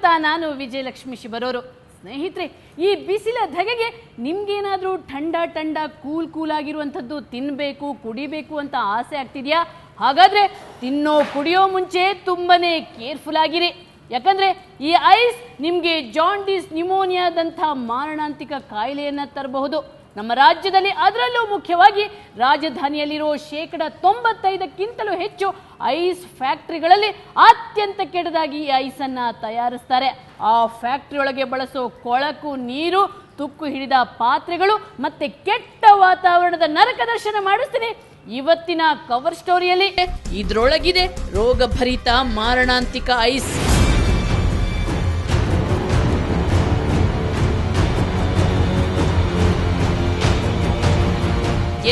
ಸ್ವಾಗತ. ನಾನು ವಿಜಯಲಕ್ಷ್ಮಿ ಶಿಬರೋರು. ಸ್ನೇಹಿತರೆ, ಈ ಬಿಸಿಲ ಧಗೆಗೆ ನಿಮ್ಗೇನಾದರೂ ठंडा ಕೂಲ್ ಆಗಿರುವಂಥದ್ದು ತಿನ್ನಬೇಕು ಕುಡಿಬೇಕು ಅಂತ ಆಸೆ ಆಗ್ತಿದೆಯಾ? ಹಾಗಾದ್ರೆ ತಿನ್ನೋ ಕುಡಿಯೋ ಮುಂಚೆ ತುಂಬಾನೇ ಕೇರ್ಫುಲ್ ಆಗಿರಿ. ಯಾಕಂದ್ರೆ ಈ ಐಸ್ ನಿಮಗೆ ಜಾಂಡೀಸ್, ನ್ಯೂಮೋನಿಯಾದಂಥ ಮಾರಣಾಂತಿಕ ಕಾಯಿಲೆಯನ್ನು ತರಬಹುದು. ನಮ್ಮ ರಾಜ್ಯದಲ್ಲಿ, ಅದರಲ್ಲೂ ಮುಖ್ಯವಾಗಿ ರಾಜಧಾನಿಯಲ್ಲಿರೋ 95%ಕ್ಕಿಂತಲೂ ಹೆಚ್ಚು ಐಸ್ ಫ್ಯಾಕ್ಟರಿಗಳಲ್ಲಿ ಅತ್ಯಂತ ಕೆಟ್ಟದಾಗಿ ಈ ಐಸನ್ನು ತಯಾರಿಸ್ತಾರೆ. ಆ ಫ್ಯಾಕ್ಟರಿ ಒಳಗೆ ಬಳಸೋ ಕೊಳಕು ನೀರು, ತುಕ್ಕು ಹಿಡಿದ ಪಾತ್ರೆಗಳು ಮತ್ತೆ ಕೆಟ್ಟ ವಾತಾವರಣದ ನರಕ ದರ್ಶನ ಮಾಡಿಸ್ತೀನಿ ಇವತ್ತಿನ ಕವರ್ ಸ್ಟೋರಿಯಲ್ಲಿ. ಇದ್ರೊಳಗಿದೆ ರೋಗಭರಿತ ಮಾರಣಾಂತಿಕ ಐಸ್.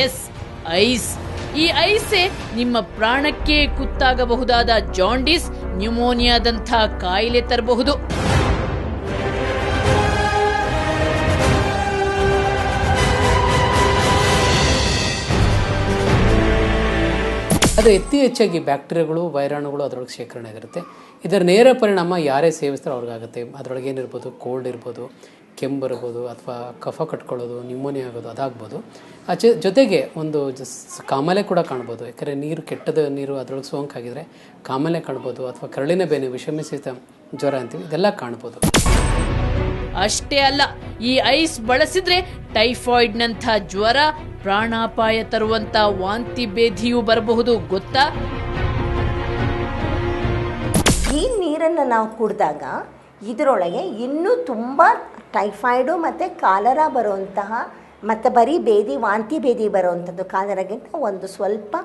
S, ice. ಈ ಐಸೇ ನಿಮ್ಮ ಪ್ರಾಣಕ್ಕೆ ಕುತ್ತಾಗಬಹುದಾದ ಜಾಂಡೀಸ್, ನ್ಯೂಮೋನಿಯಾದಂಥ ಕಾಯಿಲೆ ತರಬಹುದು. ಅದು ಹೆಚ್ಚಾಗಿ ಬ್ಯಾಕ್ಟೀರಿಯಾಗಳು, ವೈರಾಣುಗಳು ಅದರೊಳಗೆ ಶೇಖರಣೆ ಆಗಿರುತ್ತೆ. ಇದರ ನೇರ ಪರಿಣಾಮ ಯಾರೇ ಸೇವಿಸ್ತಾರೋ ಅವ್ರಿಗಾಗುತ್ತೆ. ಅದರೊಳಗೆ ಏನಿರ್ಬೋದು, ಕೋಲ್ಡ್ ಇರ್ಬೋದು, ಕೆಮ್ಮು ಇರ್ಬೋದು, ಅಥವಾ ಕಫ ಕಟ್ಕೊಳ್ಳೋದು, ನ್ಯೂಮೋನಿಯಾ ಆಗೋದು ಅದಾಗ್ಬೋದು. ಜೊತೆಗೆ ಒಂದು ಕಾಮಾಲೆ ಕೂಡ ಕಾಣ್ಬೋದು. ಯಾಕಂದರೆ ನೀರು, ಕೆಟ್ಟದ ನೀರು ಅದರೊಳಗೆ ಸೋಂಕಾಗಿದ್ರೆ ಕಾಮಾಲೆ ಕಾಣ್ಬೋದು, ಅಥವಾ ಕರಳಿನ ಬೇನೆ, ವಿಷಮಿಸಿದ ಜ್ವರ ಅಂತೀವಿ, ಇದೆಲ್ಲ ಕಾಣ್ಬೋದು. ಅಷ್ಟೇ ಅಲ್ಲ, ಈ ಐಸ್ ಬಳಸಿದ್ರೆ ಟೈಫಾಯ್ಡ್ನಂಥ ಜ್ವರ, ಪ್ರಾಣಾಪಾಯ ತರುವಂತ ವಾಂತಿ ಭೇದಿಯೂ ಬರಬಹುದು. ಗೊತ್ತಾ? ಈ ನೀರನ್ನು ನಾವು ಕುಡಿದಾಗ ಇದರೊಳಗೆ ಇನ್ನೂ ತುಂಬ ಟೈಫಾಯ್ಡು ಮತ್ತು ಕಾಲರಾ ಬರುವಂತಹ, ಮತ್ತು ಬರೀ ಭೇದಿ, ವಾಂತಿ ಭೇದಿ ಬರುವಂಥದ್ದು, ಕಾಲರಾಗಿಂತ ಒಂದು ಸ್ವಲ್ಪ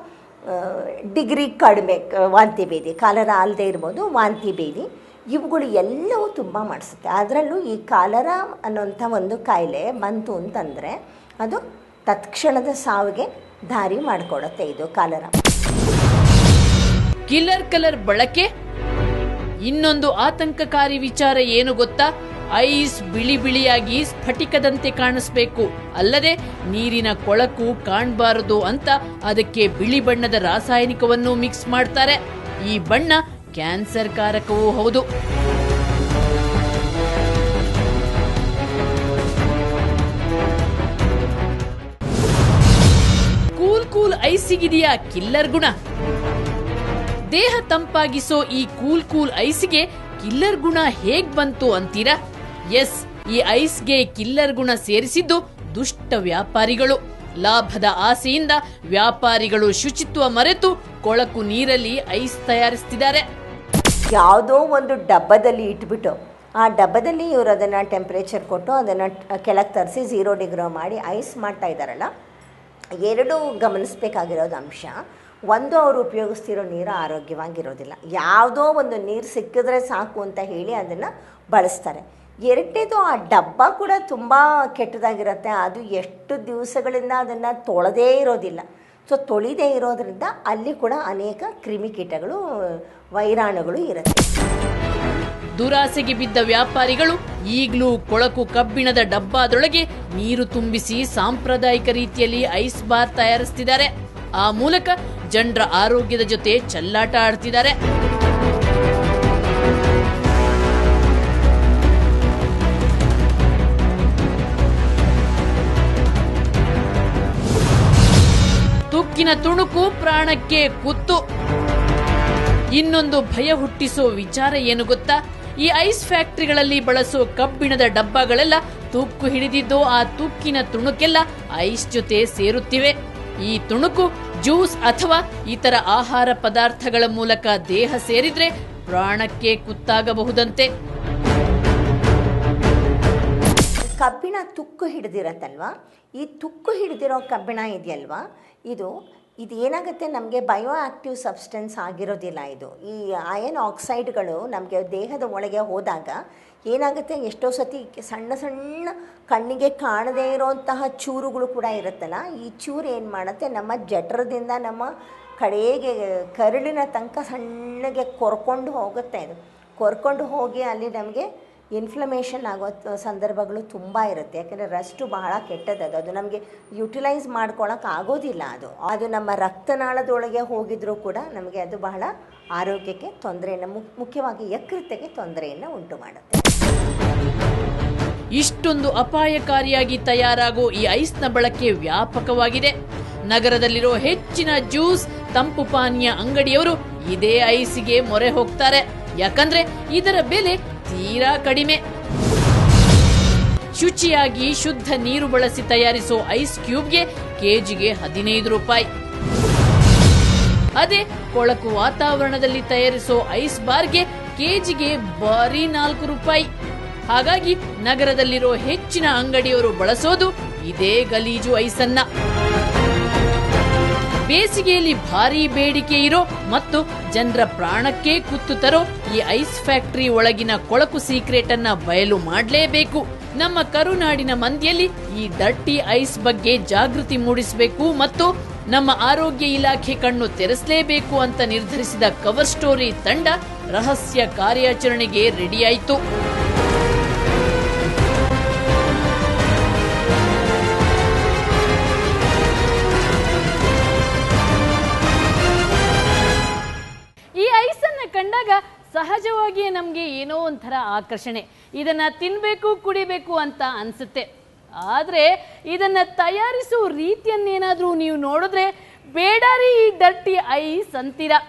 ಡಿಗ್ರಿ ಕಡಿಮೆ ವಾಂತಿ ಭೇದಿ, ಕಾಲರಾ ಅಲ್ಲದೆ ಇರ್ಬೋದು, ವಾಂತಿ ಭೇದಿ ಇವುಗಳು ಎಲ್ಲವೂ ತುಂಬ ಮಾಡಿಸುತ್ತೆ. ಅದರಲ್ಲೂ ಈ ಕಾಲರಾ ಅನ್ನೋಂಥ ಒಂದು ಕಾಯಿಲೆ ಬಂತು ಅಂತಂದರೆ ಅದು ತತ್ಕ್ಷಣದ ಸಾವಿಗೆ ದಾರಿ ಮಾಡಿಕೊಡುತ್ತೆ. ಇದು ಕಾಲರಾ. ಕಲರ್ ಬಳಕೆ. ಇನ್ನೊಂದು ಆತಂಕಕಾರಿ ವಿಚಾರ ಏನು ಗೊತ್ತಾ? ಐಸ್ ಬಿಳಿಯಾಗಿ ಸ್ಫಟಿಕದಂತೆ ಕಾಣಿಸ್ಬೇಕು, ಅಲ್ಲದೆ ನೀರಿನ ಕೊಳಕು ಕಾಣಬಾರದು ಅಂತ ಅದಕ್ಕೆ ಬಿಳಿ ಬಣ್ಣದ ರಾಸಾಯನಿಕವನ್ನು ಮಿಕ್ಸ್ ಮಾಡ್ತಾರೆ. ಈ ಬಣ್ಣ ಕ್ಯಾನ್ಸರ್ ಕಾರಕವೂ ಹೌದು. ಕೂಲ್ ಐಸಿಗಿದೆಯಾ ಕಿಲ್ಲರ್ ಗುಣ? ದೇಹ ತಂಪಾಗಿಸೋ ಈ ಕೂಲ್ ಐಸ್ಗೆ ಕಿಲ್ಲರ್ ಗುಣ ಹೇಗ್ ಬಂತು ಅಂತೀರಾ? ಎಸ್, ಈ ಐಸ್ಗೆ ಕಿಲ್ಲರ್ ಗುಣ ಸೇರಿಸಿದ್ದು ದುಷ್ಟ ವ್ಯಾಪಾರಿಗಳು. ಲಾಭದ ಆಸೆಯಿಂದ ವ್ಯಾಪಾರಿಗಳು ಶುಚಿತ್ವ ಮರೆತು ಕೊಳಕು ನೀರಲ್ಲಿ ಐಸ್ ತಯಾರಿಸ್ತಿದ್ದಾರೆ. ಯಾವುದೋ ಒಂದು ಡಬ್ಬದಲ್ಲಿ ಇಟ್ಬಿಟ್ಟು, ಆ ಡಬ್ಬದಲ್ಲಿ ಇವರು ಅದನ್ನು ಟೆಂಪ್ರೇಚರ್ ಕೊಟ್ಟು ಅದನ್ನು ಕೆಳಗೆ ತರಿಸಿ 0 ಡಿಗ್ರಿ ಮಾಡಿ ಐಸ್ ಮಾಡ್ತಾ ಇದ್ದಾರಲ್ಲ. ಎರಡು ಗಮನಿಸಬೇಕಾಗಿರೋದು ಅಂಶ. ಒಂದು, ಅವರು ಉಪಯೋಗಿಸ್ತಿರೋ ನೀರು ಆರೋಗ್ಯವಾಗಿರೋದಿಲ್ಲ. ಯಾವುದೋ ಒಂದು ನೀರು ಸಿಕ್ಕಿದ್ರೆ ಸಾಕು ಅಂತ ಹೇಳಿ ಅದನ್ನು ಬಳಸ್ತಾರೆ. ಎರಡನೇದು, ಆ ಡಬ್ಬ ಕೂಡ ತುಂಬ ಕೆಟ್ಟದಾಗಿರುತ್ತೆ. ಅದು ಎಷ್ಟು ದಿವಸಗಳಿಂದ ಅದನ್ನು ತೊಳೆದೇ ಇರೋದಿಲ್ಲ. ಸೊ ತೊಳಿದೇ ಇರೋದ್ರಿಂದ ಅಲ್ಲಿ ಕೂಡ ಅನೇಕ ಕ್ರಿಮಿಕೀಟಗಳು, ವೈರಾಣುಗಳು ಇರುತ್ತೆ. ದುರಾಸೆಗೆ ಬಿದ್ದ ವ್ಯಾಪಾರಿಗಳು ಈಗಲೂ ಕೊಳಕು ಕಬ್ಬಿಣದ ಡಬ್ಬದೊಳಗೆ ನೀರು ತುಂಬಿಸಿ ಸಾಂಪ್ರದಾಯಿಕ ರೀತಿಯಲ್ಲಿ ಐಸ್ ಬಾರ್ ತಯಾರಿಸ್ತಿದ್ದಾರೆ. ಆ ಮೂಲಕ ಜನರ ಆರೋಗ್ಯದ ಜೊತೆ ಚೆಲ್ಲಾಟ ಆಡ್ತಿದ್ದಾರೆ. ತುಕ್ಕಿನ ತುಣುಕು ಪ್ರಾಣಕ್ಕೆ ಕುತ್ತು. ಇನ್ನೊಂದು ಭಯ ಹುಟ್ಟಿಸೋ ವಿಚಾರ ಏನು ಗೊತ್ತಾ? ಈ ಐಸ್ ಫ್ಯಾಕ್ಟರಿಗಳಲ್ಲಿ ಬಳಸೋ ಕಬ್ಬಿಣದ ಡಬ್ಬಗಳೆಲ್ಲ ತುಕ್ಕು ಹಿಡಿದಿದ್ದು ಆ ತುಕ್ಕಿನ ತುಣುಕೆಲ್ಲ ಐಸ್ ಜೊತೆ ಸೇರುತ್ತಿವೆ. ಈ ತುಣುಕು ಜ್ಯೂಸ್ ಅಥವಾ ಇತರ ಆಹಾರ ಪದಾರ್ಥಗಳ ಮೂಲಕ ದೇಹ ಸೇರಿದ್ರೆ ಪ್ರಾಣಕ್ಕೆ ಕುತ್ತಾಗಬಹುದಂತೆ. ಕಬ್ಬಿಣ ತುಕ್ಕು ಹಿಡಿದಿರತ್ತಲ್ವಾ, ಈ ತುಕ್ಕು ಹಿಡಿದಿರೋ ಕಬ್ಬಿಣ ಇದೆಯಲ್ವಾ, ಇದು ಏನಾಗುತ್ತೆ, ನಮಗೆ ಬಯೋ ಆಕ್ಟಿವ್ ಸಬ್ಸ್ಟೆನ್ಸ್ ಆಗಿರೋದಿಲ್ಲ. ಇದು ಈ ಅಯನ್ ಆಕ್ಸೈಡ್ಗಳು ನಮಗೆ ದೇಹದ ಒಳಗೆ ಹೋದಾಗ ಏನಾಗುತ್ತೆ, ಎಷ್ಟೋ ಸತಿ ಸಣ್ಣ ಕಣ್ಣಿಗೆ ಕಾಣದೇ ಇರೋಂತಹ ಚೂರುಗಳು ಕೂಡ ಇರುತ್ತಲ್ಲ, ಈ ಚೂರು ಏನು ಮಾಡುತ್ತೆ, ನಮ್ಮ ಜಠರದಿಂದ ನಮ್ಮ ಕಡೆಗೆ ಕರುಳಿನ ತನಕ ಸಣ್ಣಗೆ ಕೊರ್ಕೊಂಡು ಹೋಗುತ್ತೆ. ಇದು ಕೊರ್ಕೊಂಡು ಹೋಗಿ ಅಲ್ಲಿ ನಮಗೆ ಇನ್ಫ್ಲಮೇಷನ್ ಆಗೋ ಸಂದರ್ಭಗಳು ತುಂಬ ಇರುತ್ತೆ. ಯಾಕೆಂದರೆ ರಸ್ಟು ಬಹಳ ಕೆಟ್ಟದ್ದು, ಅದು ನಮಗೆ ಯುಟಿಲೈಸ್ ಮಾಡ್ಕೊಳಕ್ಕೆ ಆಗೋದಿಲ್ಲ. ಅದು ನಮ್ಮ ರಕ್ತನಾಳದೊಳಗೆ ಹೋಗಿದ್ರೂ ಕೂಡ ನಮಗೆ ಅದು ಬಹಳ ಆರೋಗ್ಯಕ್ಕೆ ತೊಂದರೆಯನ್ನು, ಮುಖ್ಯವಾಗಿ ಯಕೃತೆಗೆ ತೊಂದರೆಯನ್ನು ಉಂಟು ಮಾಡುತ್ತೆ. ಇಷ್ಟೊಂದು ಅಪಾಯಕಾರಿಯಾಗಿ ತಯಾರಾಗೋ ಈ ಐಸ್ನ ಬಳಕೆ ವ್ಯಾಪಕವಾಗಿದೆ. ನಗರದಲ್ಲಿರೋ ಹೆಚ್ಚಿನ ಜ್ಯೂಸ್, ತಂಪು ಪಾನೀಯ ಅಂಗಡಿಯವರು ಇದೇ ಐಸಿಗೆ ಮೊರೆ ಹೋಗ್ತಾರೆ. ಯಾಕಂದ್ರೆ ಇದರ ಬೆಲೆ ತೀರಾ ಕಡಿಮೆ. ಶುಚಿಯಾಗಿ ಶುದ್ಧ ನೀರು ಬಳಸಿ ತಯಾರಿಸೋ ಐಸ್ ಕ್ಯೂಬ್ಗೆ ಕೆಜಿಗೆ 15 ರೂಪಾಯಿ. ಅದೇ ಕೊಳಕು ವಾತಾವರಣದಲ್ಲಿ ತಯಾರಿಸೋ ಐಸ್ ಬಾರ್ಗೆ ಕೆಜಿಗೆ ಬರೀ 4 ರೂಪಾಯಿ. ಹಾಗಾಗಿ ನಗರದಲ್ಲಿರೋ ಹೆಚ್ಚಿನ ಅಂಗಡಿಯವರು ಬಳಸೋದು ಇದೇ ಗಲೀಜು ಐಸನ್ನ. ಬೇಸಿಗೆಯಲ್ಲಿ ಭಾರೀ ಬೇಡಿಕೆ ಇರೋ ಮತ್ತು ಜನರ ಪ್ರಾಣಕ್ಕೆ ಕುತ್ತು ತರೋ ಈ ಐಸ್ ಫ್ಯಾಕ್ಟರಿ ಒಳಗಿನ ಕೊಳಕು ಸೀಕ್ರೆಟ್ ಅನ್ನ ಬಯಲು ಮಾಡಲೇಬೇಕು. ನಮ್ಮ ಕರುನಾಡಿನ ಮಂದಿಯಲ್ಲಿ ಈ ಡರ್ಟಿ ಐಸ್ ಬಗ್ಗೆ ಜಾಗೃತಿ ಮೂಡಿಸಬೇಕು ಮತ್ತು ನಮ್ಮ ಆರೋಗ್ಯ ಇಲಾಖೆ ಕಣ್ಣು ತೆರೆಸಲೇಬೇಕು ಅಂತ ನಿರ್ಧರಿಸಿದ ಕವರ್ ಸ್ಟೋರಿ ತಂಡ ರಹಸ್ಯ ಕಾರ್ಯಾಚರಣೆಗೆ ರೆಡಿಯಾಯಿತು. ಈ ಐಸನ್ನ ಕಂಡಾಗ ಸಹಜವಾಗಿಯೇ ನಮಗೆ ಏನೋ ಒಂಥರ ಆಕರ್ಷಣೆ, ಇದನ್ನ ತಿನ್ಬೇಕು ಕುಡಿಬೇಕು ಅಂತ ಅನ್ಸುತ್ತೆ. ಆದ್ರೆ ಇದನ್ನ ತಯಾರಿಸುವ ರೀತಿಯನ್ನೇನಾದ್ರೂ ನೀವು ನೋಡಿದ್ರೆ ಬೇಡ ರೀ ಈ ಡರ್ಟಿ ಐಸ್ ಅಂತೀರಾ.